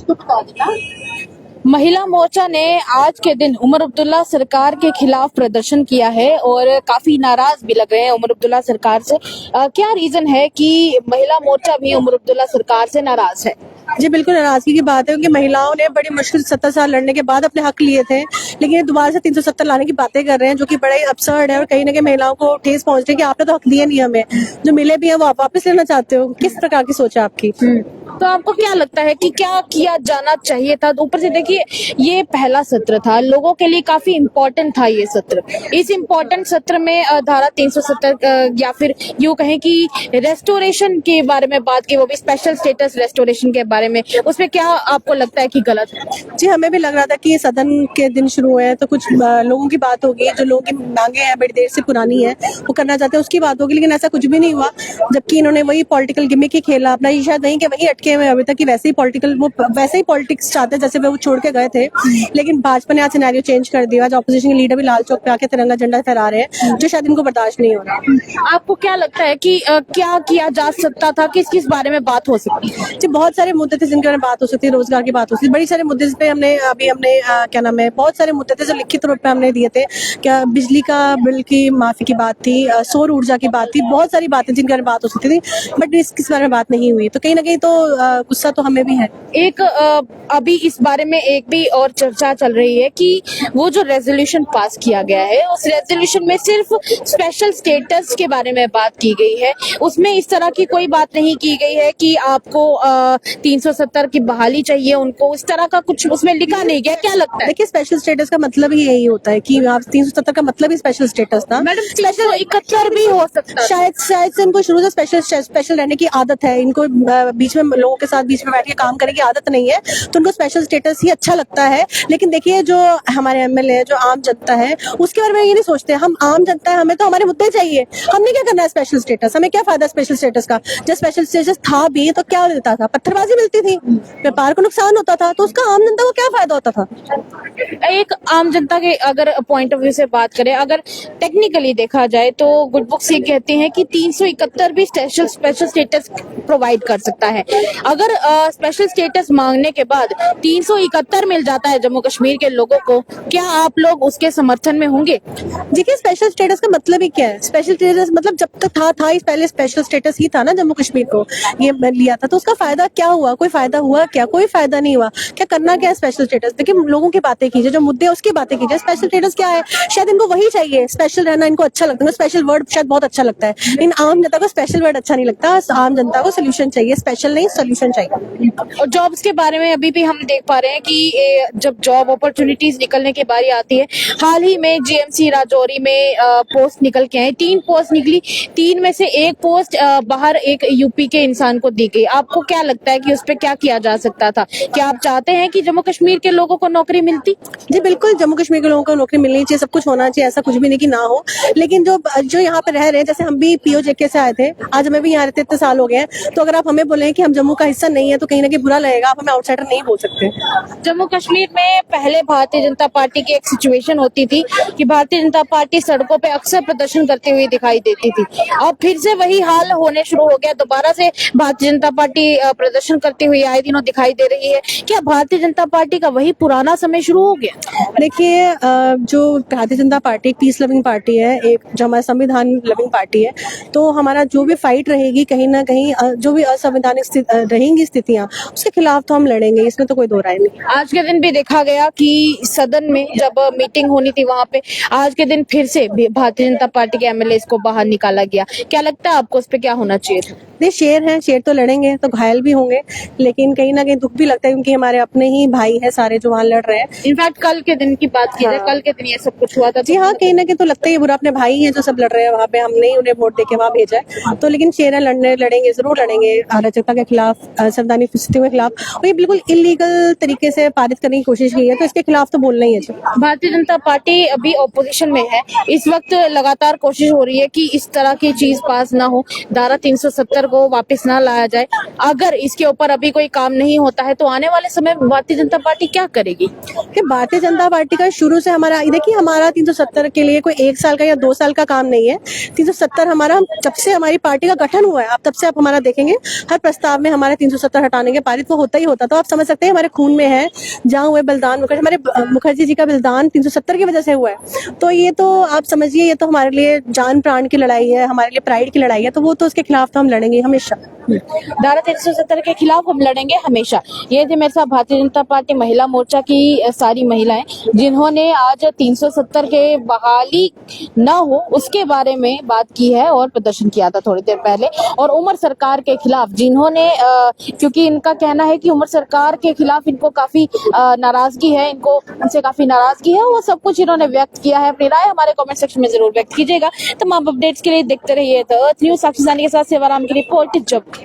तो बता देना। महिला मोर्चा ने आज के दिन उमर अब्दुल्ला सरकार के खिलाफ प्रदर्शन किया है और काफी नाराज भी लग रहे हैं उमर अब्दुल्ला सरकार से। क्या रीजन है कि महिला मोर्चा भी उमर अब्दुल्ला सरकार से नाराज है? जी बिल्कुल नाराजगी की बात है, क्योंकि महिलाओं ने बड़ी मुश्किल 70 साल लड़ने के बाद अपने हक लिए थे, लेकिन ये दोबारा से 370 लाने की बातें कर रहे हैं, जो कि बड़ा ही अपसर्ड है और कहीं ना कहीं महिलाओं को ठेस पहुंच रही है कि आपने तो हक दिए नहीं हमें, जो मिले भी हैं वो आप वापस लेना चाहते हो। किस प्रकार की सोच है आपकी? तो आपको क्या लगता है कि क्या किया जाना चाहिए था? तो ऊपर से देखिए, ये पहला सत्र था, लोगों के लिए काफी इम्पोर्टेंट था ये सत्र। इस इम्पोर्टेंट सत्र में धारा 370 या फिर यूं कहें कि रेस्टोरेशन के बारे में बात की, वो भी स्पेशल स्टेटस रेस्टोरेशन के बारे में, उसमें क्या आपको लगता है कि गलत है? जी हमें भी लग रहा था कि ये सदन के दिन शुरू हुए हैं तो कुछ लोगों की बात होगी, जो लोगों की मांगे हैं बड़ी देर से पुरानी है, वो करना चाहते हैं उसकी बात होगी, लेकिन ऐसा कुछ भी नहीं हुआ। जबकि इन्होंने वही पॉलिटिकल गिमिक ही खेला अपना, ये शायद वहीं के वहीं अटके हुए अभी तक कि वैसे ही पॉलिटिक्स चाहते हैं जैसे वो छोड़ के गए थे। लेकिन भाजपा ने आज सिनेरियो चेंज कर दिया, जो ऑपोजिशन के लीडर भी लाल चौक पे आके तिरंगा झंडा फहरा रहे हैं, जो शायद इनको बर्दाश्त नहीं हो रहा। आपको क्या लगता है कि क्या किया जा सकता था? किस किस बारे में बात हो सकती है? जी बहुत सारे मुद्दे थे जिनके बारे में बात हो सकती है, रोजगार की बात हो सकती है, बड़ी सारे मुद्दे जिस पे हमने क्या नाम है, बहुत सारे मुद्दे थे जो लिखित रूप में हमने दिए थे। क्या बिजली का बिल की माफी की बात थी, सौर ऊर्जा की बात थी, बहुत सारी बातें जिनके बारे में बात हो सकती थी, बट किस बारे में बात नहीं हुई। तो कहीं ना कहीं तो गुस्सा तो हमें भी है। एक अभी इस बारे में एक भी और चर्चा चल रही है कि वो जो रेजोल्यूशन पास किया गया है, उस रेजोल्यूशन में सिर्फ स्पेशल स्टेटस के बारे में बात की गई है, उसमें इस तरह की कोई बात नहीं की गई है कि आपको 370 की बहाली चाहिए उनको, इस तरह का कुछ उसमें लिखा नहीं गया। क्या लगता है? देखिए स्पेशल स्टेटस का मतलब ही यही होता है कि आप 370 का मतलब ही स्पेशल स्टेटस था। मैडम, स्पेशल 71 भी हो सकता है। शायद से इनको शुरू से स्पेशल रहने की आदत है, इनको बीच में लोगों के साथ बीच में बैठ के काम करने की आदत नहीं है, तो उनको स्पेशल स्टेटस ही अच्छा लगता है। लेकिन देखिए जो हमारे एमएलए जो आम जनता है उसके बारे में ये नहीं सोचते। हम आम जनता है, हमें तो हमारे मुद्दे चाहिए, हमने क्या करना है स्पेशल स्टेटस, हमें क्या फायदा स्पेशल स्टेटस का? जब स्पेशल स्टेटस था भी तो क्या देता था? पत्थरबाजी मिलती थी, व्यापार को नुकसान होता था, तो उसका आम जनता को क्या फायदा होता था? एक आम जनता के अगर पॉइंट ऑफ व्यू से बात करें, अगर टेक्निकली देखा जाए तो गुड बुक्स ये कहती हैं कि 371 भी स्पेशल स्टेटस प्रोवाइड कर सकता है। अगर स्पेशल स्टेटस मांगने के बाद 371 मिल जाता है जम्मू कश्मीर के लोगों को, क्या आप लोग उसके समर्थन में होंगे? देखिए स्पेशल स्टेटस का मतलब ही क्या है? स्पेशल स्टेटस मतलब जब तक था ही पहले स्पेशल स्टेटस ही था ना, जम्मू कश्मीर को ये लिया था, तो उसका फायदा क्या हुआ? कोई फायदा हुआ क्या? कोई फायदा नहीं हुआ। क्या करना क्या है स्पेशल स्टेटस? देखिए लोगों की बातें कीजिए, जो मुद्दे उसकी बातें कीजिए। स्पेशल स्टेटस क्या है? शायद इनको वही चाहिए, स्पेशल रहना इनको अच्छा लगता है, स्पेशल वर्ड शायद बहुत अच्छा लगता है, लेकिन आम जनता को स्पेशल वर्ड अच्छा नहीं लगता। आम जनता को सोल्यूशन चाहिए, स्पेशल नहीं सोल्यूशन चाहिए। और जॉब्स के बारे में अभी भी हम देख पा रहे हैं कि जब जॉब अपॉर्चुनिटीज निकलने की बारी आती है, हाल ही में जीएमसी राजौरी में पोस्ट निकल के आए, 3 पोस्ट निकली, 3 में से एक पोस्ट बाहर एक यूपी के इंसान को दी गई। आपको क्या लगता है कि उस पर क्या किया जा सकता था? क्या आप चाहते हैं कि जम्मू कश्मीर के लोगों को नौकरी मिलती? जी बिल्कुल, जम्मू कश्मीर के लोगों को नौकरी मिलनी चाहिए, सब कुछ होना चाहिए, ऐसा कुछ भी नहीं कि ना हो। लेकिन जो यहाँ पे रह रहे हैं, जैसे हम भी पीओजेके से आए थे, आज हमें भी यहाँ रहते इतने साल हो गए हैं, तो अगर आप हमें बोले कि हम जम्मू का हिस्सा नहीं है तो कहीं ना कहीं बुरा लगेगा, आप हमें आउटसाइडर नहीं बोल सकते। जम्मू कश्मीर में पहले भारतीय जनता पार्टी की एक सिचुएशन होती थी कि भारतीय जनता पार्टी सड़कों पे अक्सर प्रदर्शन करती हुई दिखाई देती थी। अब फिर से वही हाल होने शुरू हो गया, दोबारा से भारतीय जनता पार्टी प्रदर्शन करती हुई आए दिनों दिखाई दे रही है। क्या भारतीय जनता पार्टी का वही पुराना समय शुरू हो गया? देखिए जो भारतीय जनता पार्टी एक पीस लविंग पार्टी है, एक जो हमारा संविधान लविंग पार्टी है, तो हमारा जो भी फाइट रहेगी कहीं ना कहीं जो भी असंवैधानिक रहेंगी स्थितियां, उसके खिलाफ तो हम लड़ेंगे, इसमें तो कोई दो राय नहीं। आज के दिन भी देखा गया कि सदन में जब मीटिंग होनी थी वहां पे, आज के दिन फिर से भारतीय जनता पार्टी के एमएलए को बाहर निकाला गया। क्या लगता है आपको उस पर क्या होना चाहिए था? नहीं शेर हैं, शेर तो लड़ेंगे तो घायल भी होंगे, लेकिन कहीं ना कहीं दुख भी लगता है क्योंकि हमारे अपने ही भाई है सारे जो वहाँ लड़ रहे हैं। इनफैक्ट कल के दिन की बात की जाए, कल के दिन ये सब कुछ हुआ था। जी हाँ, कहीं ना कहीं तो लगता ही बुरा, अपने भाई हैं जो सब लड़ रहे हैं वहाँ पे, हमने ही उन्हें वोट देके वहाँ भेजा है, तो लेकिन शेर है, लड़ेंगे, जरूर लड़ेंगे अराजकता के खिलाफ, संवैधानिक स्थितियों के खिलाफ, और ये बिल्कुल इलीगल तरीके से पारित करने की कोशिश की है, तो इसके खिलाफ तो बोलना ही है। भारतीय जनता पार्टी अभी ऑपोजिशन में है, इस वक्त लगातार कोशिश हो रही है कि इस तरह की चीज पास ना हो, धारा 370 को वापस ना लाया जाए, अगर इसके ऊपर अभी कोई काम नहीं होता है तो आने वाले समय में भारतीय जनता पार्टी क्या करेगी? कि भारतीय जनता पार्टी का शुरू से हमारा, देखिए हमारा 370 के लिए कोई 1 साल का या 2 साल का काम नहीं है। 370 हमारा, जब से हमारी पार्टी का गठन हुआ है, आप तब से आप हमारा देखेंगे हर प्रस्ताव में हमारे 370 हटाने के पारित वो होता ही होता। तो आप समझ सकते हैं हमारे खून में है, जहाँ हुए बलिदान मुखर्जी, हमारे मुखर्जी जी का बलिदान 370 की वजह से हुआ है। तो ये तो आप समझिए, ये तो हमारे लिए जान प्राण की लड़ाई है, हमारे लिए प्राइड की लड़ाई है। तो वो तो उसके खिलाफ तो हम लड़ेंगे हमेशा। धारा 370 के खिलाफ हम लड़ेंगे हमेशा। ये थी मेरे साथ भारतीय जनता पार्टी महिला मोर्चा की सारी महिलाएं, जिन्होंने आज 370 के बहाली न हो उसके बारे में बात की है और प्रदर्शन किया था थोड़ी देर पहले। और उमर सरकार के खिलाफ जिन्होंने क्योंकि इनका कहना है कि उमर सरकार के खिलाफ इनको काफी नाराजगी है, इनको उनसे काफी नाराजगी है, वो सब कुछ इन्होंने व्यक्त किया है। अपनी राय हमारे कमेंट सेक्शन में जरूर व्यक्त कीजिएगा। तमाम अपडेट्स के लिए देखते रहिए द अर्थ न्यूज। साक्षी सानी के साथ सेवाराम की रिपोर्ट। जब